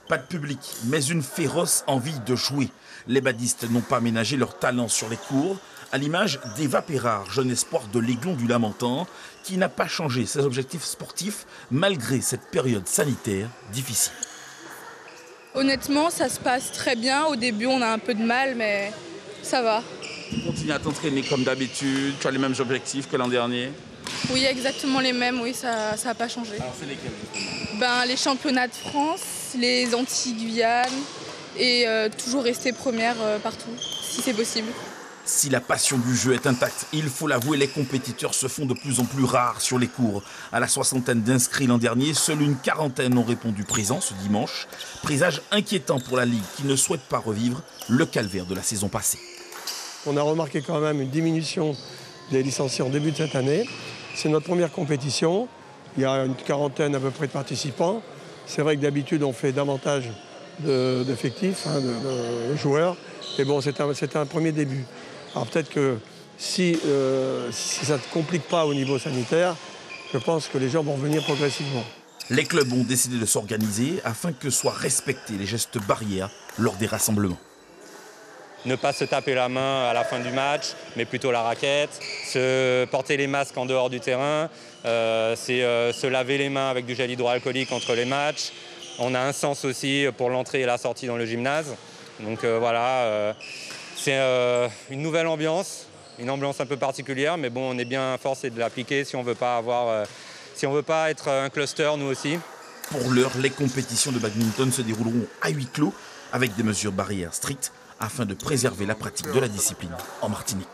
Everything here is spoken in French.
Pas de public, mais une féroce envie de jouer. Les badistes n'ont pas ménagé leur talent sur les cours, à l'image d'Eva Pérard, jeune espoir de l'Aiglon du Lamentin, qui n'a pas changé ses objectifs sportifs malgré cette période sanitaire difficile. Honnêtement, ça se passe très bien. Au début, on a un peu de mal, mais ça va. Tu continues à t'entraîner comme d'habitude, tu as les mêmes objectifs que l'an dernier? Oui, exactement les mêmes, oui, ça n'a pas changé. Alors c'est lesquels justement? Les championnats de France, les Antilles-Guyane et toujours rester première partout, si c'est possible. Si la passion du jeu est intacte, il faut l'avouer, les compétiteurs se font de plus en plus rares sur les cours. À la 60aine d'inscrits l'an dernier, seule une 40aine ont répondu présent ce dimanche. Présage inquiétant pour la Ligue qui ne souhaite pas revivre le calvaire de la saison passée. On a remarqué quand même une diminution des licenciés en début de cette année. C'est notre première compétition. Il y a une 40aine à peu près de participants. C'est vrai que d'habitude, on fait davantage d'effectifs, de joueurs. Mais bon, c'est un premier début. Alors peut-être que si ça ne se complique pas au niveau sanitaire, je pense que les gens vont venir progressivement. Les clubs ont décidé de s'organiser afin que soient respectés les gestes barrières lors des rassemblements. Ne pas se taper la main à la fin du match, mais plutôt la raquette, se porter les masques en dehors du terrain, se laver les mains avec du gel hydroalcoolique entre les matchs. On a un sens aussi pour l'entrée et la sortie dans le gymnase. Donc voilà, c'est une nouvelle ambiance, une ambiance un peu particulière, mais bon, on est bien forcé de l'appliquer si on veut pas être un cluster nous aussi. Pour l'heure, les compétitions de badminton se dérouleront à huis clos avec des mesures barrières strictes afin de préserver la pratique de la discipline en Martinique.